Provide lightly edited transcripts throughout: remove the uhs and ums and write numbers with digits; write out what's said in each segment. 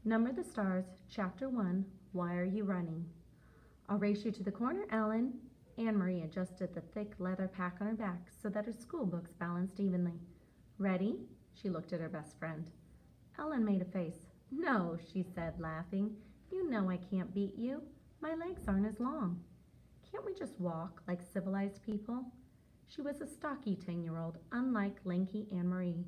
Number the Stars, Chapter 1, Why Are You Running? I'll race you to the corner, Ellen. Anne-Marie adjusted the thick leather pack on her back so that her school books balanced evenly. Ready? She looked at her best friend. Ellen made a face. No, she said, laughing. You know I can't beat you. My legs aren't as long. Can't we just walk like civilized people? She was a stocky 10-year-old, unlike lanky Anne-Marie.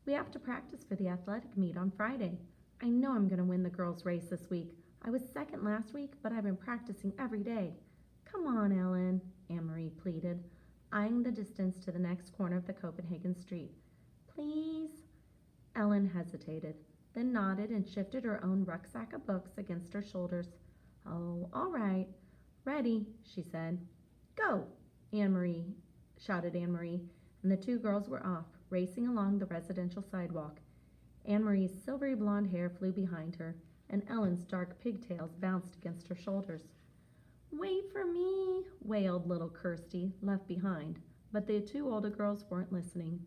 We have to practice for the athletic meet on Friday. I know I'm going to win the girls' race this week. I was second last week, but I've been practicing every day. Come on, Ellen, Anne-Marie pleaded, eyeing the distance to the next corner of the Copenhagen street. Please? Ellen hesitated, then nodded and shifted her own rucksack of books against her shoulders. Oh, all right. Ready, she said. Go, shouted Anne-Marie, and the two girls were off, racing along the residential sidewalk. Anne-Marie's silvery blonde hair flew behind her, and Ellen's dark pigtails bounced against her shoulders. Wait for me, wailed little Kirsty, left behind, but the two older girls weren't listening.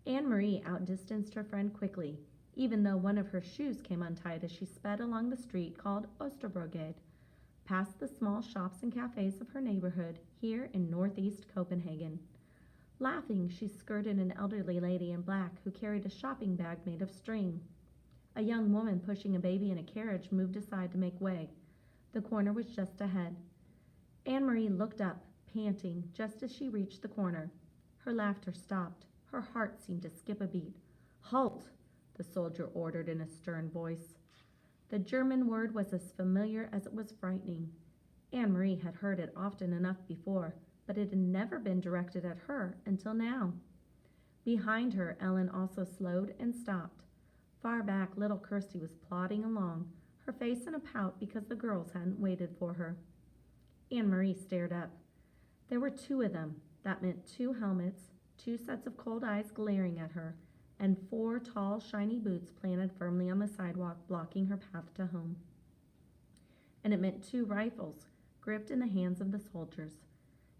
Anne-Marie outdistanced her friend quickly, even though one of her shoes came untied as she sped along the street called Oosterbrogade, past the small shops and cafes of her neighborhood here in northeast Copenhagen. Laughing, she skirted an elderly lady in black who carried a shopping bag made of string. A young woman pushing a baby in a carriage moved aside to make way. The corner was just ahead. Anne-Marie looked up, panting, just as she reached the corner. Her laughter stopped. Her heart seemed to skip a beat. Halt! The soldier ordered in a stern voice. The German word was as familiar as it was frightening. Anne-Marie had heard it often enough before, but it had never been directed at her until now. Behind her, Ellen also slowed and stopped. Far back, little Kirsty was plodding along, her face in a pout because the girls hadn't waited for her. Anne-Marie stared up. There were two of them. That meant 2 helmets, 2 sets of cold eyes glaring at her, and 4 tall, shiny boots planted firmly on the sidewalk, blocking her path to home. And it meant 2 rifles, gripped in the hands of the soldiers.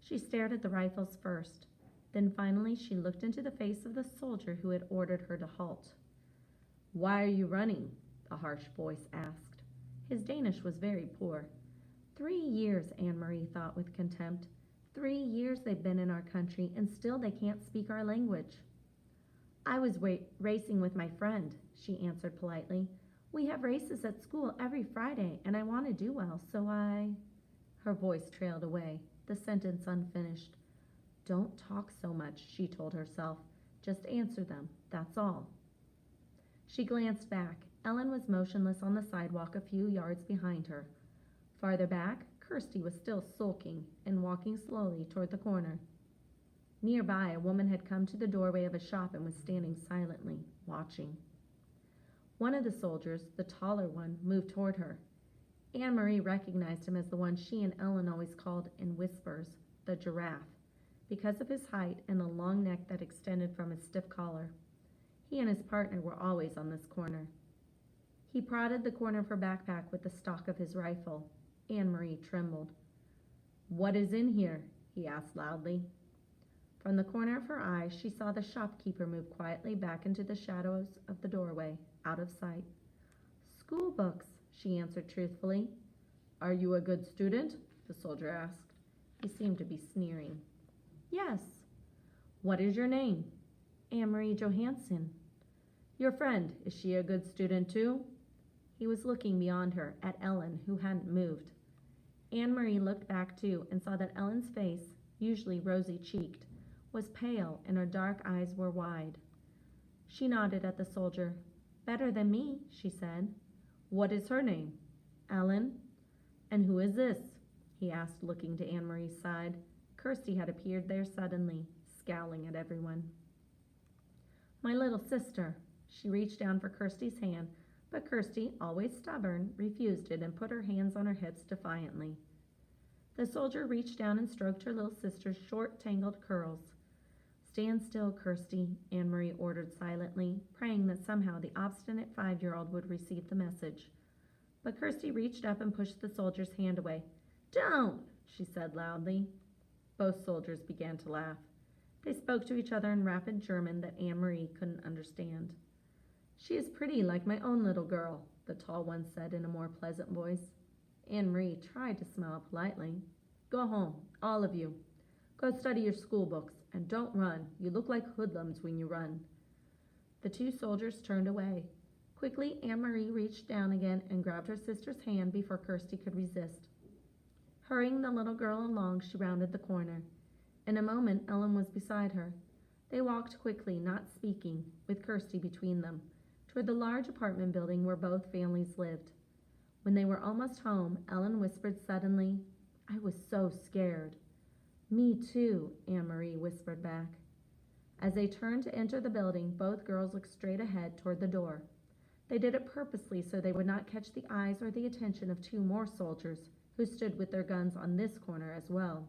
She stared at the rifles first. Then finally she looked into the face of the soldier who had ordered her to halt. Why are you running? The harsh voice asked. His Danish was very poor. 3 years, Anne-Marie thought with contempt. 3 years they've been in our country, and still they can't speak our language. I was racing with my friend, she answered politely. We have races at school every Friday, and I want to do well, so I... Her voice trailed away, the sentence unfinished. Don't talk so much, she told herself. Just answer them, that's all. She glanced back. Ellen was motionless on the sidewalk a few yards behind her. Farther back, Kirsty was still sulking and walking slowly toward the corner. Nearby, a woman had come to the doorway of a shop and was standing silently, watching. One of the soldiers, the taller one, moved toward her. Anne-Marie recognized him as the one she and Ellen always called, in whispers, the giraffe, because of his height and the long neck that extended from his stiff collar. He and his partner were always on this corner. He prodded the corner of her backpack with the stock of his rifle. Anne-Marie trembled. What is in here? He asked loudly. From the corner of her eye, she saw the shopkeeper move quietly back into the shadows of the doorway, out of sight. School books, she answered truthfully. Are you a good student? The soldier asked. He seemed to be sneering. Yes. What is your name? Anne-Marie Johansson. Your friend, is she a good student too? He was looking beyond her, at Ellen, who hadn't moved. Anne-Marie looked back too and saw that Ellen's face, usually rosy-cheeked, was pale and her dark eyes were wide. She nodded at the soldier. Better than me, she said. What is her name? Ellen. And who is this? He asked, looking to Anne-Marie's side. Kirsty had appeared there suddenly, scowling at everyone. My little sister. She reached down for Kirsty's hand, but Kirsty, always stubborn, refused it and put her hands on her hips defiantly. The soldier reached down and stroked her little sister's short, tangled curls. Stand still, Kirsty, Anne-Marie ordered silently, praying that somehow the obstinate 5-year-old would receive the message. But Kirsty reached up and pushed the soldier's hand away. Don't, she said loudly. Both soldiers began to laugh. They spoke to each other in rapid German that Anne-Marie couldn't understand. She is pretty like my own little girl, the tall one said in a more pleasant voice. Anne-Marie tried to smile politely. Go home, all of you. Go study your school books, and don't run. You look like hoodlums when you run. The two soldiers turned away. Quickly, Anne-Marie reached down again and grabbed her sister's hand before Kirsty could resist. Hurrying the little girl along, she rounded the corner. In a moment, Ellen was beside her. They walked quickly, not speaking, with Kirsty between them, toward the large apartment building where both families lived. When they were almost home, Ellen whispered suddenly, I was so scared. Me too, Anne-Marie whispered back. As they turned to enter the building, both girls looked straight ahead toward the door. They did it purposely so they would not catch the eyes or the attention of two more soldiers who stood with their guns on this corner as well.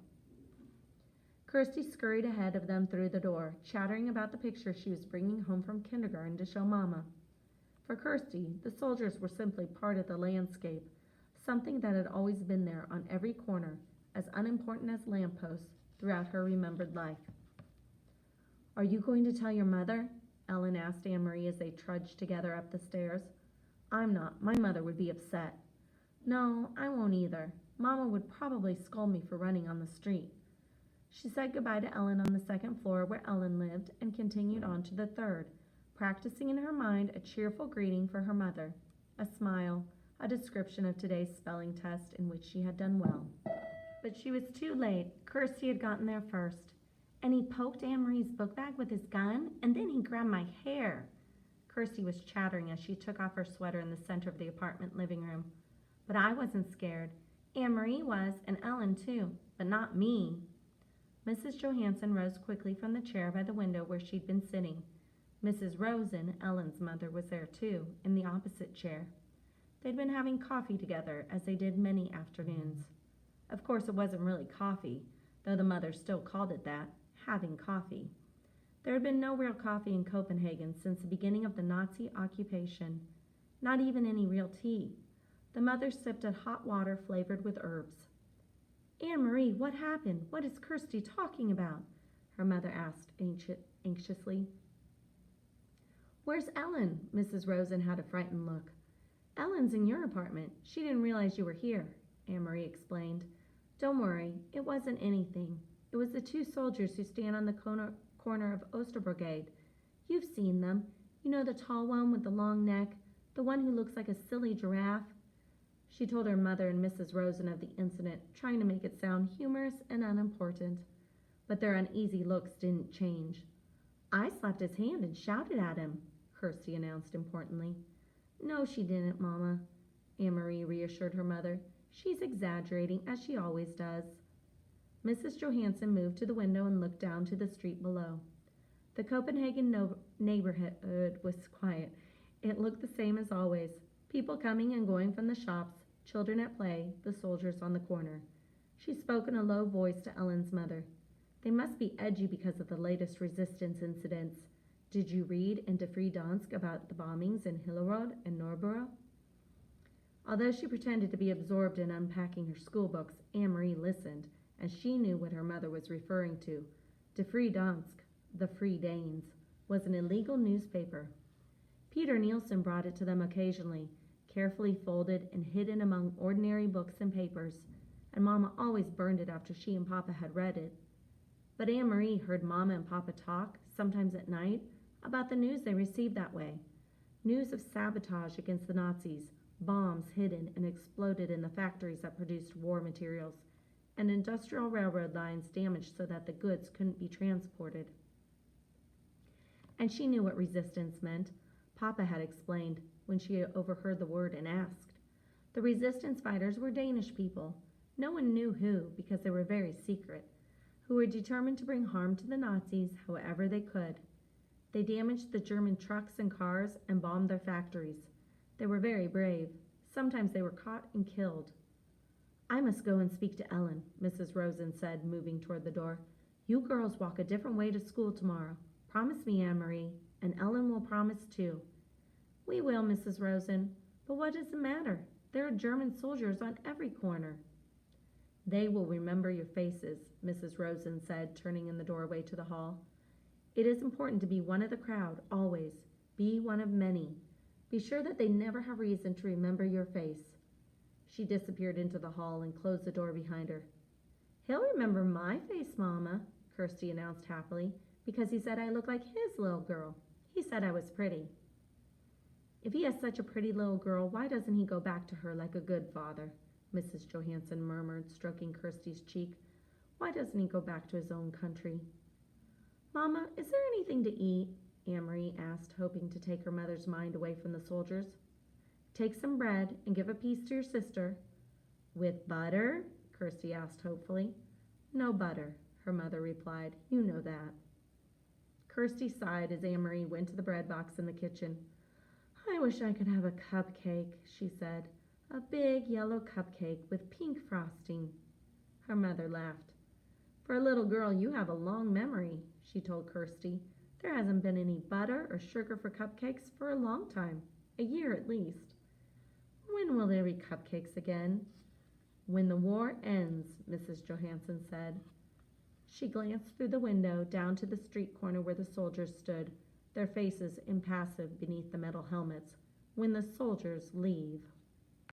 Kirsty scurried ahead of them through the door, chattering about the picture she was bringing home from kindergarten to show Mama. For Kirsty, the soldiers were simply part of the landscape, something that had always been there on every corner, as unimportant as lampposts throughout her remembered life. Are you going to tell your mother? Ellen asked Anne-Marie as they trudged together up the stairs. I'm not. My mother would be upset. No, I won't either. Mama would probably scold me for running on the street. She said goodbye to Ellen on the second floor where Ellen lived and continued on to the third, practicing in her mind a cheerful greeting for her mother, a smile, a description of today's spelling test in which she had done well. But she was too late. Kirsty had gotten there first. And he poked Anne-Marie's book bag with his gun, and then he grabbed my hair. Kirsty was chattering as she took off her sweater in the center of the apartment living room. But I wasn't scared. Anne-Marie was, and Ellen too, but not me. Mrs. Johansson rose quickly from the chair by the window where she'd been sitting. Mrs. Rosen, Ellen's mother, was there too, in the opposite chair. They'd been having coffee together, as they did many afternoons. Of course, it wasn't really coffee, though the mother still called it that, having coffee. There had been no real coffee in Copenhagen since the beginning of the Nazi occupation, not even any real tea. The mother sipped at hot water flavored with herbs. Anne-Marie, what happened? What is Kirsty talking about? Her mother asked anxiously. Where's Ellen? Mrs. Rosen had a frightened look. Ellen's in your apartment. She didn't realize you were here, Anne-Marie explained. Don't worry, it wasn't anything. It was the two soldiers who stand on the corner of Osterbrigade. You've seen them. You know the tall one with the long neck, the one who looks like a silly giraffe? She told her mother and Mrs. Rosen of the incident, trying to make it sound humorous and unimportant. But their uneasy looks didn't change. I slapped his hand and shouted at him, Kirsty announced importantly. No, she didn't, Mama, Anne-Marie reassured her mother. She's exaggerating, as she always does. Mrs. Johansson moved to the window and looked down to the street below. The Copenhagen neighborhood was quiet. It looked the same as always. People coming and going from the shops, children at play, the soldiers on the corner. She spoke in a low voice to Ellen's mother. They must be edgy because of the latest resistance incidents. Did you read in Die Vrije Dansk about the bombings in Hillerød and Nordborough? Although she pretended to be absorbed in unpacking her school books, Anne-Marie listened, and she knew what her mother was referring to. Die Vrije Dansk, the Free Danes, was an illegal newspaper. Peter Nielsen brought it to them occasionally, carefully folded and hidden among ordinary books and papers, and Mama always burned it after she and Papa had read it. But Anne-Marie heard Mama and Papa talk, sometimes at night, about the news they received that way. News of sabotage against the Nazis, bombs hidden and exploded in the factories that produced war materials, and industrial railroad lines damaged so that the goods couldn't be transported. And she knew what resistance meant. Papa had explained when she overheard the word and asked. The resistance fighters were Danish people. No one knew who, because they were very secret, who were determined to bring harm to the Nazis however they could. They damaged the German trucks and cars and bombed their factories. They were very brave. Sometimes they were caught and killed. I must go and speak to Ellen, Mrs. Rosen said, moving toward the door. You girls walk a different way to school tomorrow. Promise me, Anne-Marie, and Ellen will promise too. We will, Mrs. Rosen, but what does it matter? There are German soldiers on every corner. They will remember your faces, Mrs. Rosen said, turning in the doorway to the hall. It is important to be one of the crowd, always. Be one of many. Be sure that they never have reason to remember your face." She disappeared into the hall and closed the door behind her. "He'll remember my face, Mama," Kirsty announced happily, "because he said I look like his little girl. He said I was pretty." "If he has such a pretty little girl, why doesn't he go back to her like a good father?" Mrs. Johansson murmured, stroking Kirsty's cheek. "Why doesn't he go back to his own country?" "Mama, is there anything to eat?" Anne-Marie asked, hoping to take her mother's mind away from the soldiers. "Take some bread and give a piece to your sister." "With butter?" Kirsty asked hopefully. "No butter," her mother replied. "You know that." Kirsty sighed as Anne-Marie went to the bread box in the kitchen. "I wish I could have a cupcake," she said. "A big yellow cupcake with pink frosting." Her mother laughed. "For a little girl, you have a long memory," she told Kirsty. "There hasn't been any butter or sugar for cupcakes for a long time, a year at least." "When will there be cupcakes again?" "When the war ends," Mrs. Johansson said. She glanced through the window down to the street corner where the soldiers stood, their faces impassive beneath the metal helmets. "When the soldiers leave."